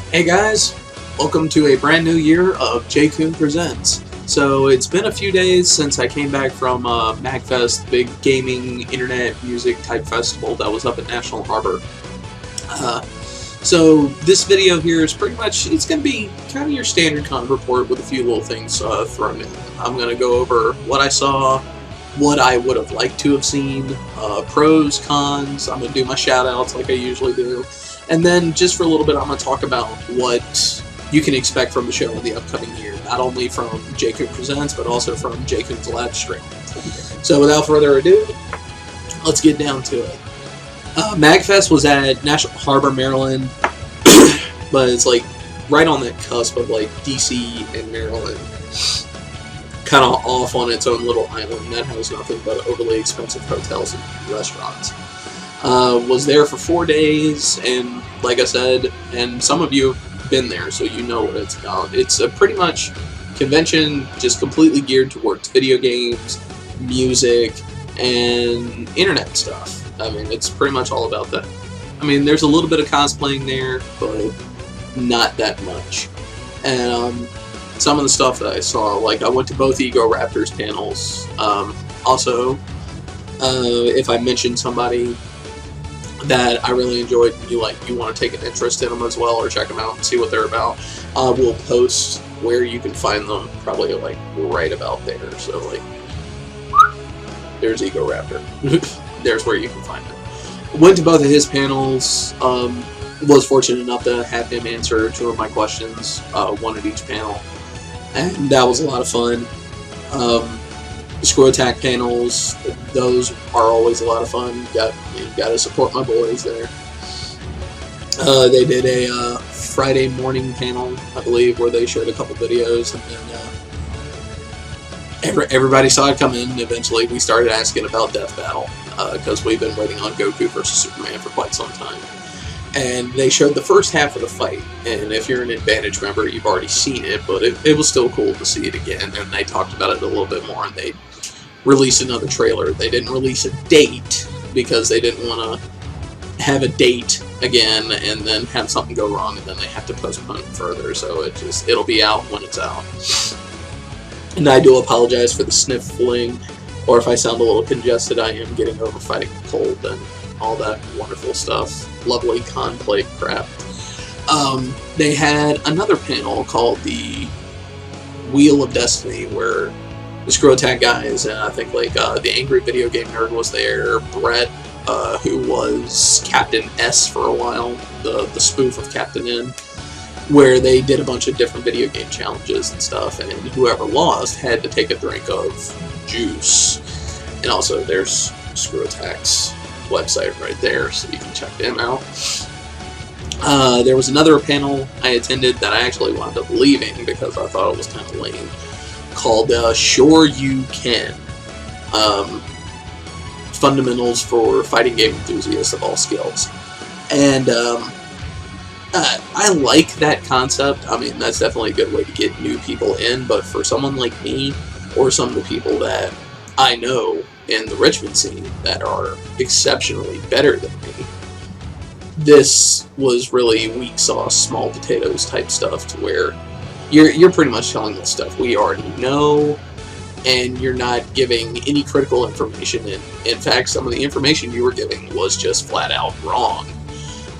Hey guys, welcome to a brand new year of Jkun Presents. So it's been a few days since I came back from MAGfest, big gaming, internet, music type festival that was up at National Harbor. So this video here is pretty much, it's going to be kind of your standard con report with a few little things thrown in. I'm going to go over what I saw, what I would have liked to have seen, pros, cons. I'm going to do my shoutouts like I usually do. And then just for a little bit, I'm going to talk about what you can expect from the show in the upcoming year, not only from Jkun Presents, but also from Jkun's live stream. So without further ado, let's get down to it. MAGfest was at National Harbor, Maryland, but it's like right on that cusp of like DC and Maryland, kind of off on its own little island that has nothing but overly expensive hotels and restaurants. Was there for 4 days, and like I said, and some of you have been there, so you know what it's about. It's a pretty much convention just completely geared towards video games, music, and internet stuff. I mean, it's pretty much all about that. I mean, there's a little bit of cosplaying there, but not that much. And some of the stuff that I saw, like I went to both Egoraptor's panels. Also, if I mentioned somebody that I really enjoyed, and you want to take an interest in them as well, or check them out and see what they're about, we'll post where you can find them, probably like right about there. So like, there's Egoraptor. There's where you can find it. Went to both of his panels. Was fortunate enough to have him answer 2 of my questions, one at each panel, and that was a lot of fun. Screw attack panels, those are always a lot of fun. You got to support my boys there. They did a Friday morning panel, I believe, where they showed a couple videos, and then everybody saw it coming. Eventually, we started asking about Death Battle, because we've been waiting on Goku vs. Superman for quite some time. And they showed the first half of the fight, and if you're an Advantage member, you've already seen it, but it was still cool to see it again, and they talked about it a little bit more, and they released another trailer. They didn't release a date, because they didn't want to have a date again, and then have something go wrong, and then they have to postpone it further, so it'll be out when it's out. And I do apologize for the sniffling, or if I sound a little congested, I am getting over fighting a cold, and all that wonderful stuff. Lovely con plate crap. They had another panel called the Wheel of Destiny, where the Screw Attack guys, and I think like the Angry Video Game Nerd was there, Brett, who was Captain S for a while, the spoof of Captain N, where they did a bunch of different video game challenges and stuff, and whoever lost had to take a drink of juice. And also there's Screw Attack's website right there, so you can check them out. There was another panel I attended that I actually wound up leaving because I thought it was kind of lame, called Sure You Can. Fundamentals for fighting game enthusiasts of all skills. And I like that concept. I mean, that's definitely a good way to get new people in, but for someone like me, or some of the people that I know in the Richmond scene that are exceptionally better than me, this was really weak sauce, small potatoes type stuff, to where you're pretty much telling us stuff we already know, and you're not giving any critical information. And in fact, some of the information you were giving was just flat out wrong,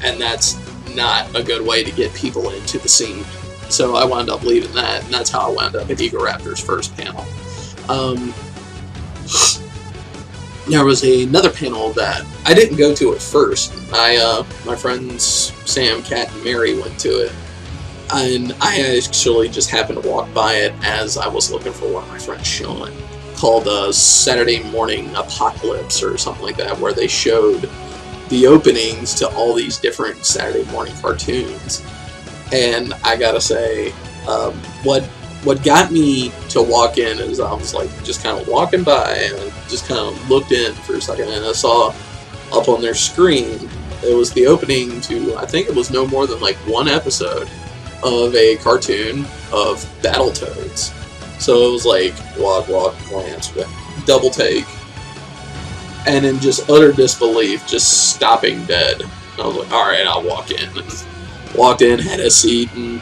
and that's not a good way to get people into the scene. So I wound up leaving that, and that's how I wound up at Egoraptor's first panel. There was another panel that I didn't go to at first. My friends Sam, Kat, and Mary went to it, and I actually just happened to walk by it as I was looking for one of my friends, Sean, called Saturday Morning Apocalypse or something like that, where they showed the openings to all these different Saturday morning cartoons. And I gotta say, what got me to walk in is I was like just kind of walking by and just kind of looked in for a second, and I saw up on their screen it was the opening to, I think it was no more than like one episode of a cartoon of Battletoads. So it was like walk, glance, double take, and in just utter disbelief, just stopping dead. I was like, alright, I'll walk in. Walked in, had a seat, and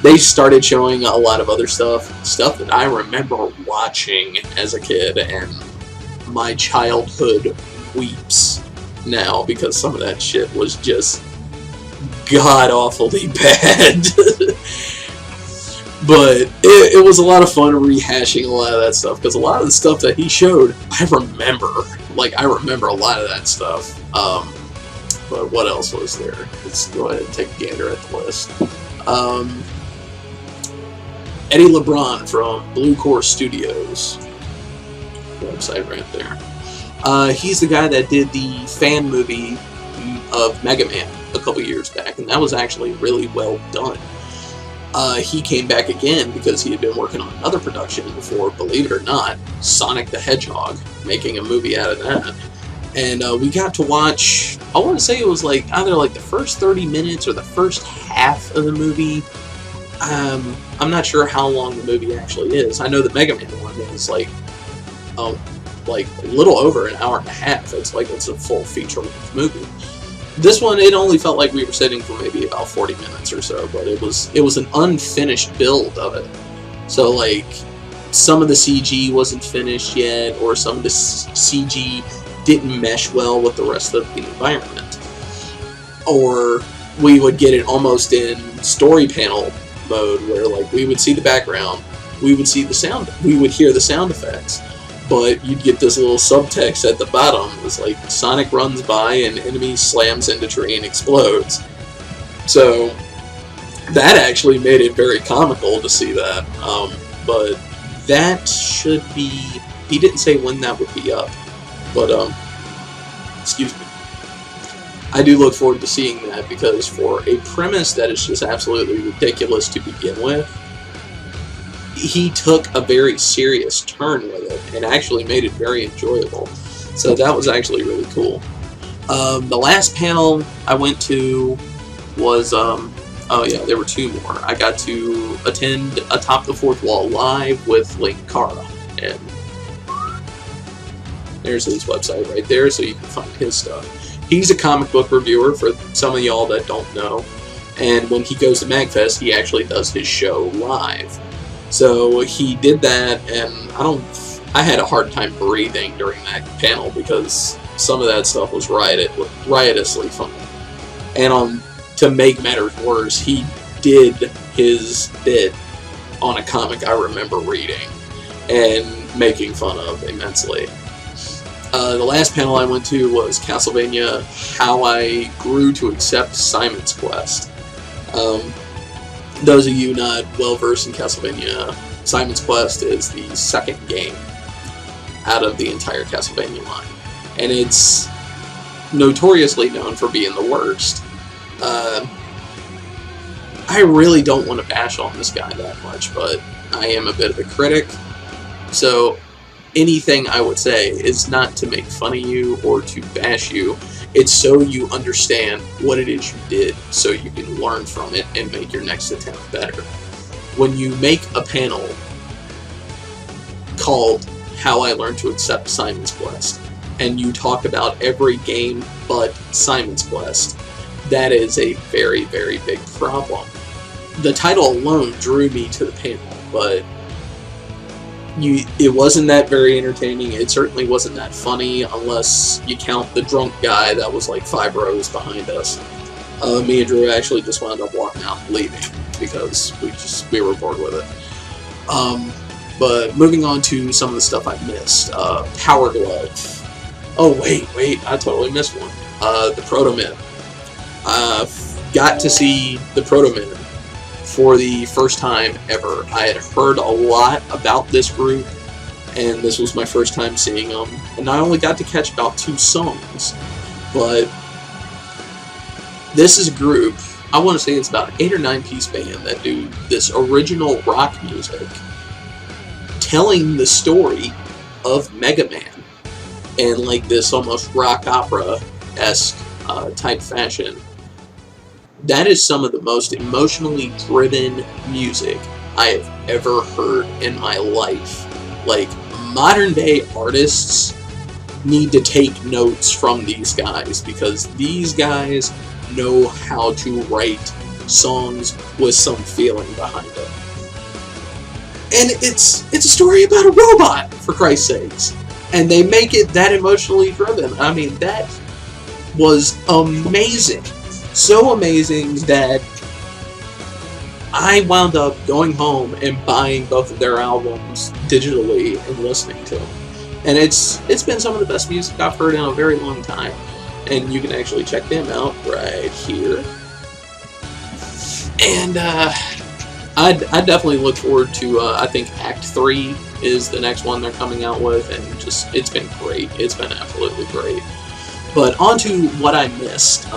they started showing a lot of other stuff that I remember watching as a kid, and my childhood weeps now because some of that shit was just god-awfully bad. But it was a lot of fun rehashing a lot of that stuff, because a lot of the stuff that he showed, I remember. Like, I remember a lot of that stuff. But what else was there? Let's go ahead and take a gander at the list. Eddie LeBron from Blue Core Studios. Website right there. He's the guy that did the fan movie of Mega Man a couple years back, and that was actually really well done. He came back again because he had been working on another production before, believe it or not, Sonic the Hedgehog, making a movie out of that. And we got to watch, I want to say it was like either like the first 30 minutes or the first half of the movie. I'm not sure how long the movie actually is. I know the Mega Man one is like a little over an hour and a half. It's like it's a full feature-length movie. This one, it only felt like we were sitting for maybe about 40 minutes or so, but it was an unfinished build of it. So like some of the CG wasn't finished yet, or some of the CG didn't mesh well with the rest of the environment. Or we would get it almost in story panel mode, where like we would see the background, we would see the sound, we would hear the sound effects, but you'd get this little subtext at the bottom. It's like Sonic runs by and enemy slams into tree and explodes. So that actually made it very comical to see that. But that should be, he didn't say when that would be up, but excuse me. I do look forward to seeing that, because for a premise that is just absolutely ridiculous to begin with, he took a very serious turn with it and actually made it very enjoyable. So that was actually really cool. The last panel I went to was, oh yeah, there were two more. I got to attend Atop the Fourth Wall live with Link Cara, and there's his website right there, so you can find his stuff. He's a comic book reviewer, for some of y'all that don't know, and when he goes to MAGfest, he actually does his show live. So he did that, and I had a hard time breathing during that panel because some of that stuff was riotously funny. And to make matters worse, he did his bit on a comic I remember reading and making fun of immensely. The last panel I went to was Castlevania: How I Grew to Accept Simon's Quest. Those of you not well versed in Castlevania, Simon's Quest is the second game out of the entire Castlevania line, and it's notoriously known for being the worst. I really don't want to bash on this guy that much, but I am a bit of a critic, so anything I would say is not to make fun of you or to bash you. It's so you understand what it is you did, so you can learn from it and make your next attempt better. When you make a panel called How I Learned to Accept Simon's Quest, and you talk about every game but Simon's Quest, that is a very, very big problem. The title alone drew me to the panel, but it wasn't that very entertaining. It certainly wasn't that funny, unless you count the drunk guy that was like 5 rows behind us. Me and Drew actually just wound up walking out and leaving because we were bored with it. But moving on to some of the stuff I missed. Power Glove. Oh wait, I totally missed one. The Proto-Man. Got to see the Proto-Man for the first time ever. I had heard a lot about this group, and this was my first time seeing them. And I only got to catch about 2 songs, but this is a group, I want to say it's about an 8 or 9 piece band that do this original rock music, telling the story of Mega Man in like this almost rock opera-esque type fashion. That is some of the most emotionally driven music I have ever heard in my life. Like, modern day artists need to take notes from these guys, because these guys know how to write songs with some feeling behind it. And it's a story about a robot, for Christ's sakes. And they make it that emotionally driven. I mean, that was amazing. So amazing that I wound up going home and buying both of their albums digitally and listening to them. And it's been some of the best music I've heard in a very long time. And you can actually check them out right here. And I definitely look forward to, I think Act 3 is the next one they're coming out with, and just, it's been great. It's been absolutely great. But on to what I missed.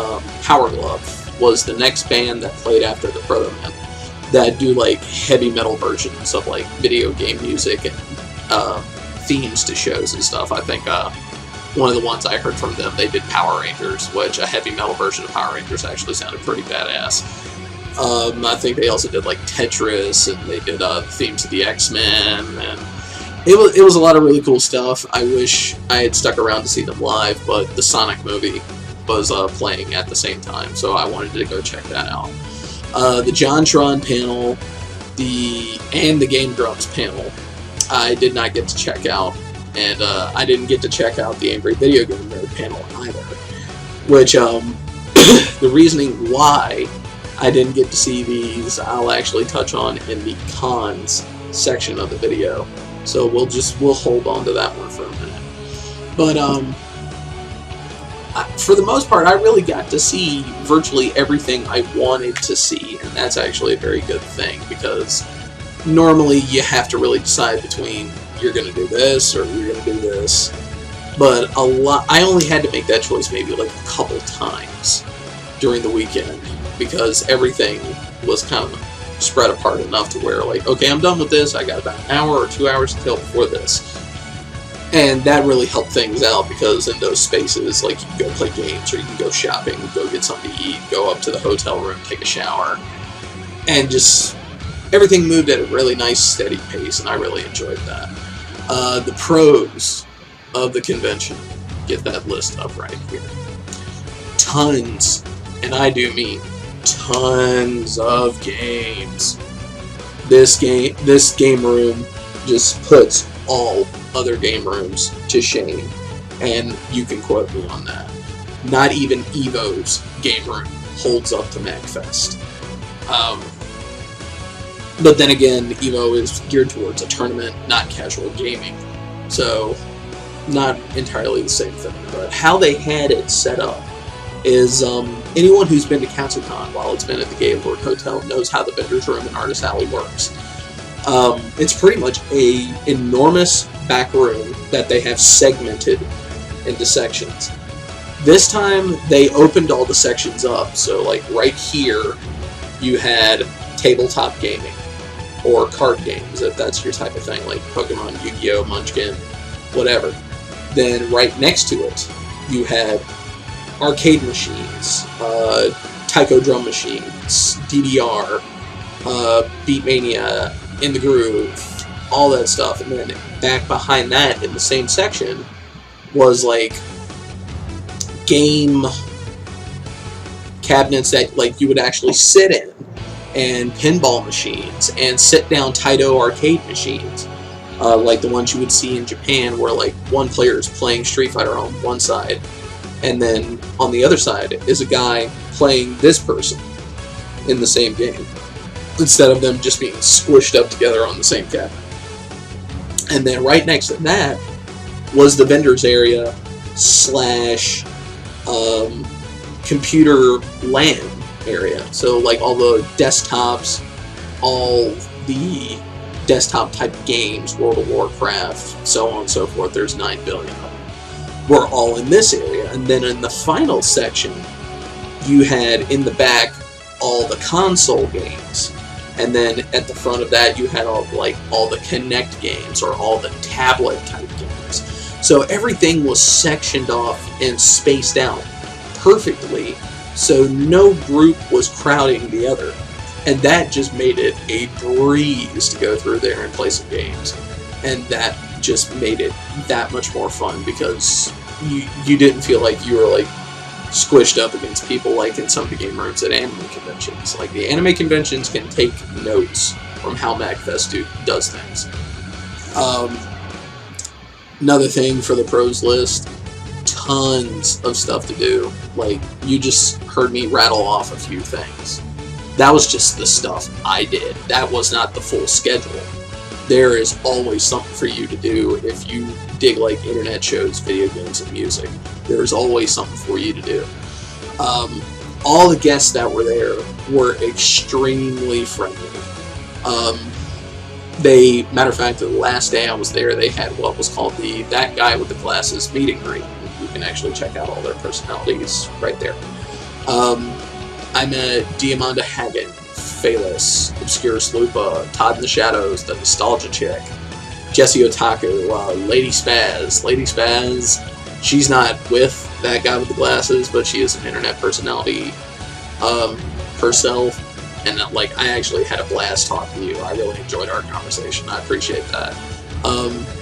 Power Glove was the next band that played after the Proto Man, that do like heavy metal versions of like video game music and themes to shows and stuff. I think one of the ones I heard from them, they did Power Rangers, which a heavy metal version of Power Rangers actually sounded pretty badass. I think they also did like Tetris, and they did themes of the X-Men, and it was a lot of really cool stuff. I wish I had stuck around to see them live, but the Sonic movie was playing at the same time, so I wanted to go check that out. The JonTron panel, and the Game Grumps panel, I did not get to check out, and I didn't get to check out the Angry Video Game Nerd panel either, which the reasoning why I didn't get to see these, I'll actually touch on in the cons section of the video. So we'll hold on to that one for a minute. But for the most part, I really got to see virtually everything I wanted to see, and that's actually a very good thing, because normally you have to really decide between you're going to do this or you're going to do this. But I only had to make that choice maybe like a couple times during the weekend, because everything was kind of spread apart enough to where, like, okay, I'm done with this, I got about an hour or 2 hours to kill before this. And that really helped things out, because in those spaces, like, you can go play games, or you can go shopping, go get something to eat, go up to the hotel room, take a shower, and just everything moved at a really nice, steady pace, and I really enjoyed that. The pros of the convention, get that list up right here. Tons, and I do mean tons of games. This game room just puts all other game rooms to shame, and you can quote me on that. Not even Evo's game room holds up to MAGfest. But then again, Evo is geared towards a tournament, not casual gaming, so not entirely the same thing. But how they had it set up is, anyone who's been to CouncilCon while it's been at the Gaylord Hotel knows how the vendor's room and artist alley works. It's pretty much a enormous back room that they have segmented into sections. This time they opened all the sections up, so like right here you had tabletop gaming, or card games if that's your type of thing, like Pokemon, Yu-Gi-Oh, Munchkin, whatever. Then right next to it you had arcade machines, taiko drum machines, DDR, Beatmania, In the Groove, all that stuff. And then back behind that in the same section was like game cabinets that like you would actually sit in, and pinball machines, and sit-down Taito arcade machines, like the ones you would see in Japan, where like one player is playing Street Fighter on one side, and then on the other side is a guy playing this person in the same game, instead of them just being squished up together on the same cabinet. And then right next to that was the vendors area / computer LAN area. So like all the desktops, all the desktop type games, World of Warcraft, so on and so forth, there's 9 billion of them, were all in this area. And then in the final section you had in the back all the console games, and then at the front of that you had all the Kinect games, or all the tablet type games. So everything was sectioned off and spaced out perfectly, so no group was crowding the other, and that just made it a breeze to go through there and play some games. And that just made it that much more fun, because you didn't feel like you were like squished up against people like in some of the game rooms at anime conventions. Like, the anime conventions can take notes from how MAGfest does things. Another thing for the pros list, tons of stuff to do. Like, you just heard me rattle off a few things. That was just the stuff I did. That was not the full schedule. There is always something for you to do if you dig like internet shows, video games, and music. There is always something for you to do. All the guests that were there were extremely friendly. Matter of fact, the last day I was there, they had what was called the That Guy with the Glasses meet and greet. You can actually check out all their personalities right there. I met Diamanda Hagen, Phalis, Obscura Slupa, Todd in the Shadows, the Nostalgia Chick, Jessie Otaku, Lady Spaz. Lady Spaz, she's not with That Guy with the Glasses, but she is an internet personality herself. And like, I actually had a blast talking to you. I really enjoyed our conversation. I appreciate that.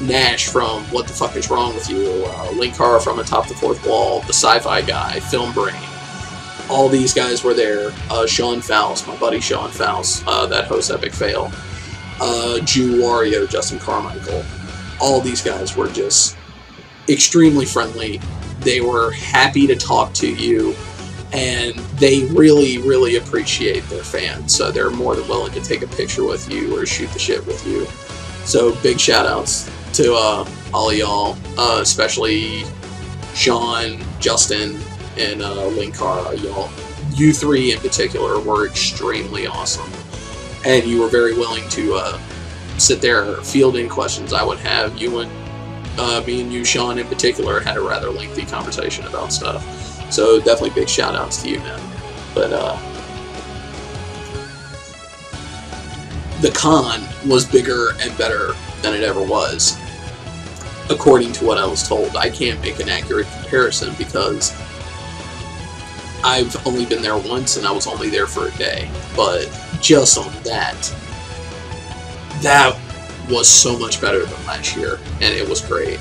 Nash from What the Fuck Is Wrong With You, Linkar from Atop the Fourth Wall, the Sci-Fi Guy, Film Brain. All these guys were there. Sean Faust, my buddy Sean Faust, that hosts Epic Fail. Jew Wario, Justin Carmichael. All these guys were just extremely friendly. They were happy to talk to you. And they really, really appreciate their fans, so they're more than willing to take a picture with you or shoot the shit with you. So big shout outs to all of y'all, especially Sean, Justin, and Linkar. Y'all, you three in particular, were extremely awesome. And you were very willing to sit there, field in questions I would have. You and me and you, Sean, in particular, had a rather lengthy conversation about stuff. So definitely big shout outs to you, man. But the con was bigger and better than it ever was, according to what I was told. I can't make an accurate comparison because I've only been there once and I was only there for a day. But just on that was so much better than last year, and it was great.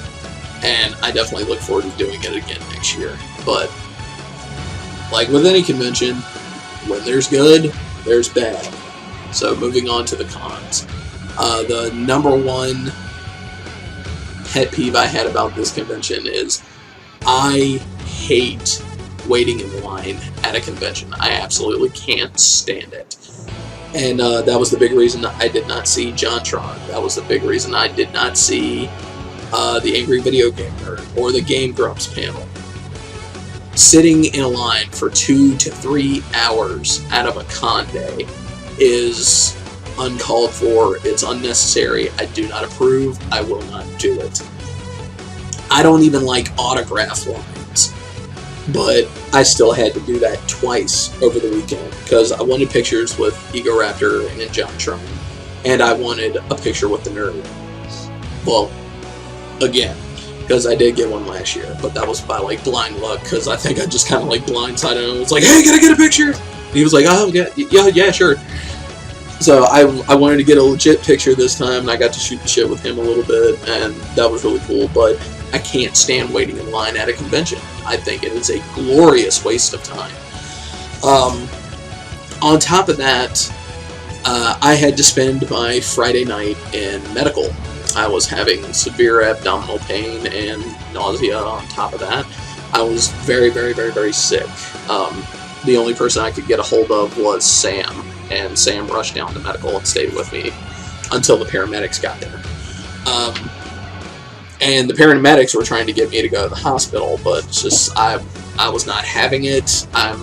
And I definitely look forward to doing it again next year. But like with any convention, when there's good, there's bad. So moving on to the cons. The number one pet peeve I had about this convention is I hate waiting in line at a convention. I absolutely can't stand it. And that was the big reason I did not see JonTron. That was the big reason I did not see the Angry Video Game Nerd or the Game Grumps panel. Sitting in a line for 2 to 3 hours out of a con day is uncalled for. It's unnecessary. I do not approve. I will not do it. I don't even like autograph lines, but I still had to do that twice over the weekend because I wanted pictures with Egoraptor and JonTron, and I wanted a picture with the nerd. Well, again, because I did get one last year, but that was by like blind luck, because I think I just kind of like blindsided him. It was like, hey, can I get a picture? And he was like, oh, yeah, sure. So I wanted to get a legit picture this time, and I got to shoot the shit with him a little bit, and that was really cool, but I can't stand waiting in line at a convention. I think it is a glorious waste of time. On top of that, I had to spend my Friday night in medical. I was having severe abdominal pain and nausea on top of that. I was very, very, very, very sick. The only person I could get a hold of was Sam, and Sam rushed down to medical and stayed with me until the paramedics got there. And the paramedics were trying to get me to go to the hospital, but just I was not having it. I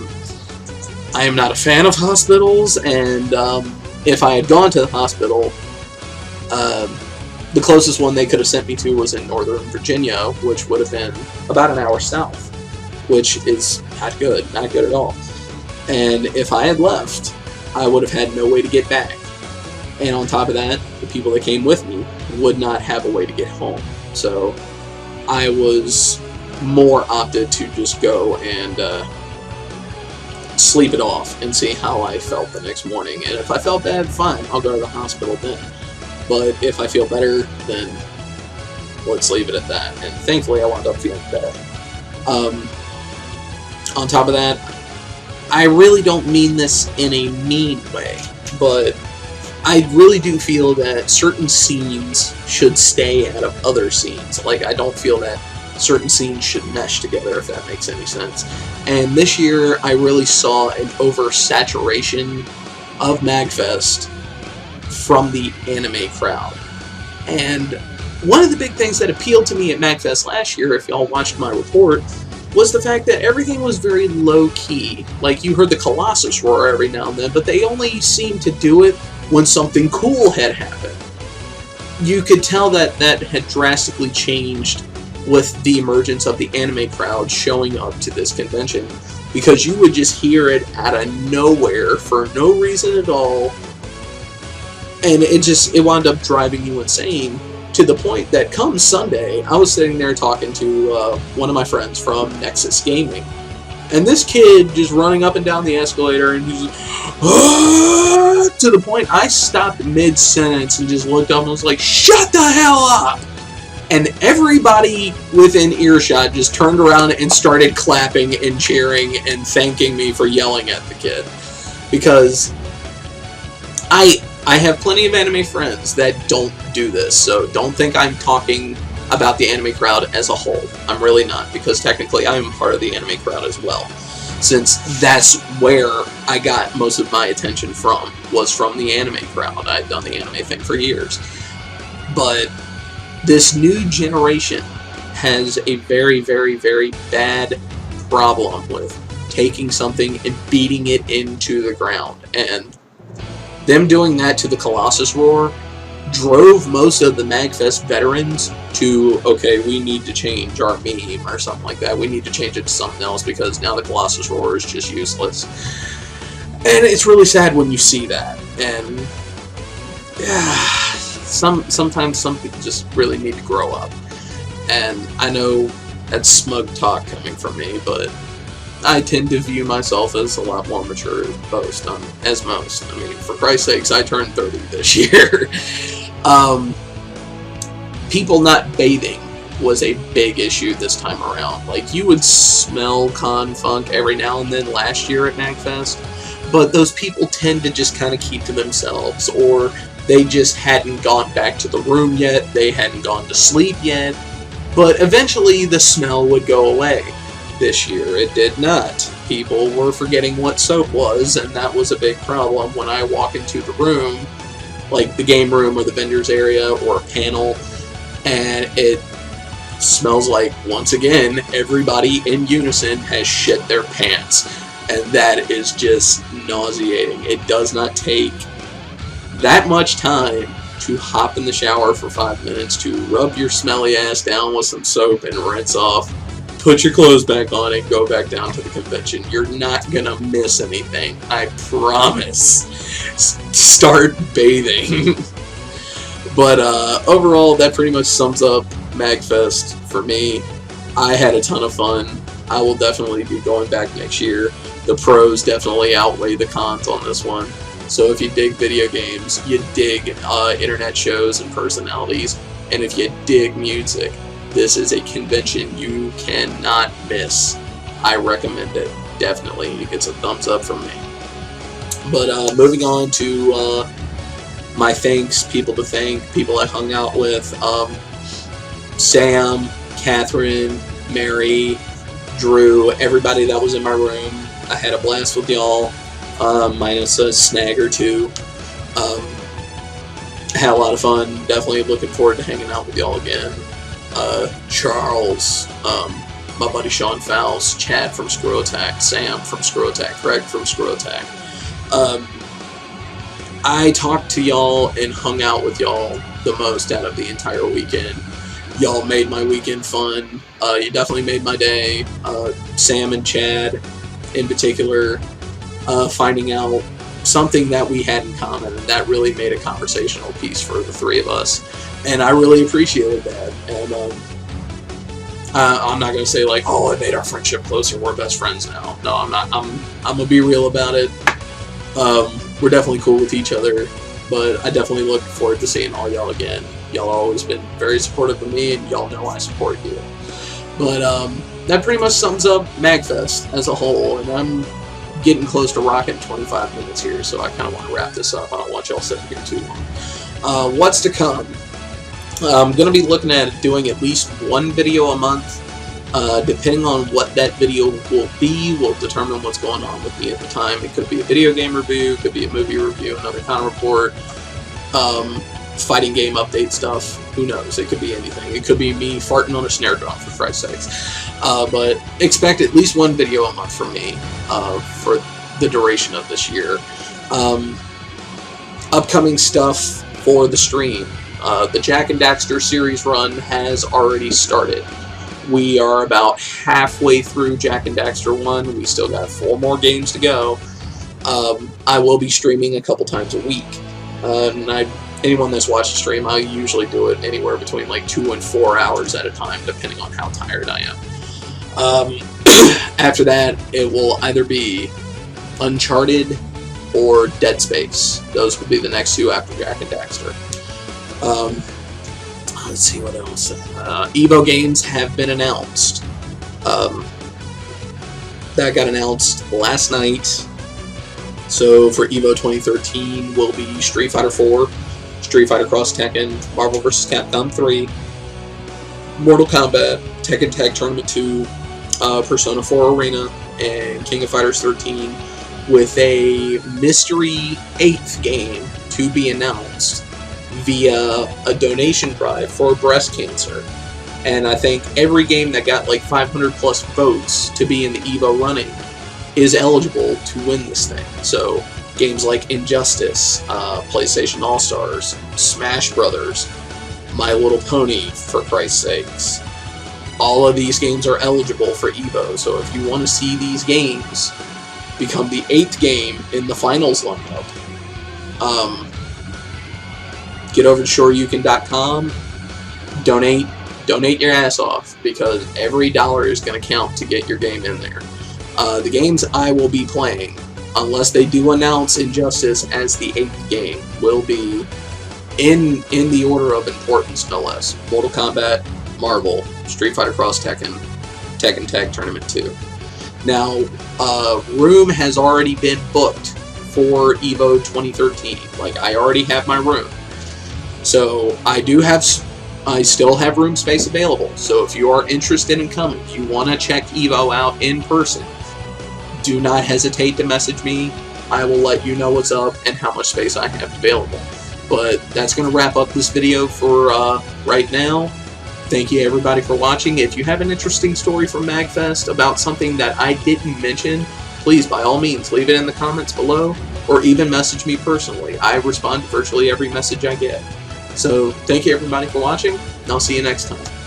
am not a fan of hospitals, and if I had gone to the hospital, the closest one they could have sent me to was in Northern Virginia, which would have been about an hour south, which is not good at all. And if I had left, I would have had no way to get back. And on top of that, the people that came with me would not have a way to get home. So I was more opted to just go and sleep it off and see how I felt the next morning. And if I felt bad, fine, I'll go to the hospital then. But if I feel better, then let's leave it at that. And thankfully, I wound up feeling better. On top of that, I really don't mean this in a mean way, but I really do feel that certain scenes should stay out of other scenes. Like, I don't feel that certain scenes should mesh together, if that makes any sense. And this year, I really saw an oversaturation of MAGfest from the anime crowd. And one of the big things that appealed to me at MAGfest last year, if y'all watched my report, was the fact that everything was very low-key. Like, you heard the Colossus roar every now and then, but they only seemed to do it when something cool had happened. You could tell that that had drastically changed with the emergence of the anime crowd showing up to this convention, because you would just hear it out of nowhere for no reason at all, and it wound up driving you insane, to the point that come Sunday, I was sitting there talking to one of my friends from Nexus Gaming, and this kid just running up and down the escalator, and he's like, "Ah!" To the point I stopped mid-sentence and just looked up and was like, "Shut the hell up!" And everybody within earshot just turned around and started clapping and cheering and thanking me for yelling at the kid. Because I have plenty of anime friends that don't do this, so don't think I'm talking about the anime crowd as a whole. I'm really not, because technically I am part of the anime crowd as well, since that's where I got most of my attention from, was from the anime crowd. I've done the anime thing for years. But this new generation has a very, very, very bad problem with taking something and beating it into the ground. And them doing that to the Colossus roar drove most of the MAGfest veterans to, okay, we need to change our meme or something like that. We need to change it to something else, because now the Colossus roar is just useless. And it's really sad when you see that. And yeah, sometimes some people just really need to grow up. And I know that's smug talk coming from me, but I tend to view myself as a lot more mature as most. I mean, for Christ's sakes, I turned 30 this year. People not bathing was a big issue this time around. Like, you would smell con funk every now and then last year at MAGfest, but those people tend to just kind of keep to themselves, or they just hadn't gone back to the room yet, they hadn't gone to sleep yet, but eventually the smell would go away. This year it did not. People were forgetting what soap was, and that was a big problem when I walk into the room, like the game room or the vendors area or a panel, and it smells like, once again, everybody in unison has shit their pants, and that is just nauseating. It does not take that much time to hop in the shower for 5 minutes, to rub your smelly ass down with some soap and rinse off, put your clothes back on, and go back down to the convention. You're not gonna miss anything, I promise. Start bathing. But overall, that pretty much sums up MAGfest for me. I had a ton of fun. I will definitely be going back next year. The pros definitely outweigh the cons on this one. So if you dig video games, you dig internet shows and personalities, and if you dig music, this is a convention you cannot miss. I recommend it. Definitely. It gets a thumbs up from me. But moving on to my thanks, people to thank, people I hung out with. Sam, Catherine, Mary, Drew, everybody that was in my room. I had a blast with y'all, minus a snag or two. Had a lot of fun. Definitely looking forward to hanging out with y'all again. Charles, my buddy Sean Fowles, Chad from Screw Attack, Sam from Screw Attack, Craig from Screw Attack. I talked to y'all and hung out with y'all the most out of the entire weekend. Y'all made my weekend fun. You definitely made my day. Sam and Chad, in particular, finding out something that we had in common, and that really made a conversational piece for the three of us. And I really appreciated that. And I'm not gonna say like, oh, it made our friendship closer, we're best friends now. No, I'm not. I'm gonna be real about it. We're definitely cool with each other, but I definitely look forward to seeing all y'all again. Y'all have always been very supportive of me, and y'all know I support you. But that pretty much sums up MAGfest as a whole, and I'm getting close to rocking 25 minutes here, so I kind of want to wrap this up. I don't want y'all sitting here too long. What's to come? I'm going to be looking at doing at least one video a month. Depending on what that video will be, will determine what's going on with me at the time. It could be a video game review, could be a movie review, another kind of report, fighting game update stuff. Who knows? It could be anything. It could be me farting on a snare drum, for Christ's sakes. But expect at least one video a month from me for the duration of this year. Upcoming stuff for the stream. The Jak and Daxter series run has already started. We are about halfway through Jak and Daxter 1. We still got 4 more games to go. I will be streaming a couple times a week. Anyone that's watched the stream, I usually do it anywhere between like 2 and 4 hours at a time, depending on how tired I am. After that, it will either be Uncharted or Dead Space. Those will be the next 2 after Jak and Daxter. Let's see what else. Evo games have been announced. That got announced last night. So for Evo 2013 will be Street Fighter 4, Street Fighter Cross Tekken, Marvel vs. Capcom 3, Mortal Kombat, Tekken Tag Tournament 2, Persona 4 Arena, and King of Fighters 13, with a mystery 8th game to be announced via a donation drive for breast cancer. And I think every game that got like 500 plus votes to be in the Evo running is eligible to win this thing. So games like Injustice, PlayStation All-Stars, Smash Brothers, My Little Pony, for Christ's sakes. All of these games are eligible for Evo, so if you want to see these games become the 8th game in the finals lineup, get over to shoryuken.com, donate your ass off, because every dollar is going to count to get your game in there. The games I will be playing, unless they do announce Injustice as the 8th game, will be in the order of importance, no less. Mortal Kombat, Marvel, Street Fighter Cross Tekken, Tekken Tag Tournament 2. Now, room has already been booked for Evo 2013. Like, I already have my room. So, I still have room space available. So, if you are interested in coming, if you want to check Evo out in person, do not hesitate to message me. I will let you know what's up and how much space I have available. But that's going to wrap up this video for right now. Thank you everybody for watching. If you have an interesting story from MAGfest about something that I didn't mention, please by all means leave it in the comments below, or even message me personally. I respond to virtually every message I get. So thank you everybody for watching, and I'll see you next time.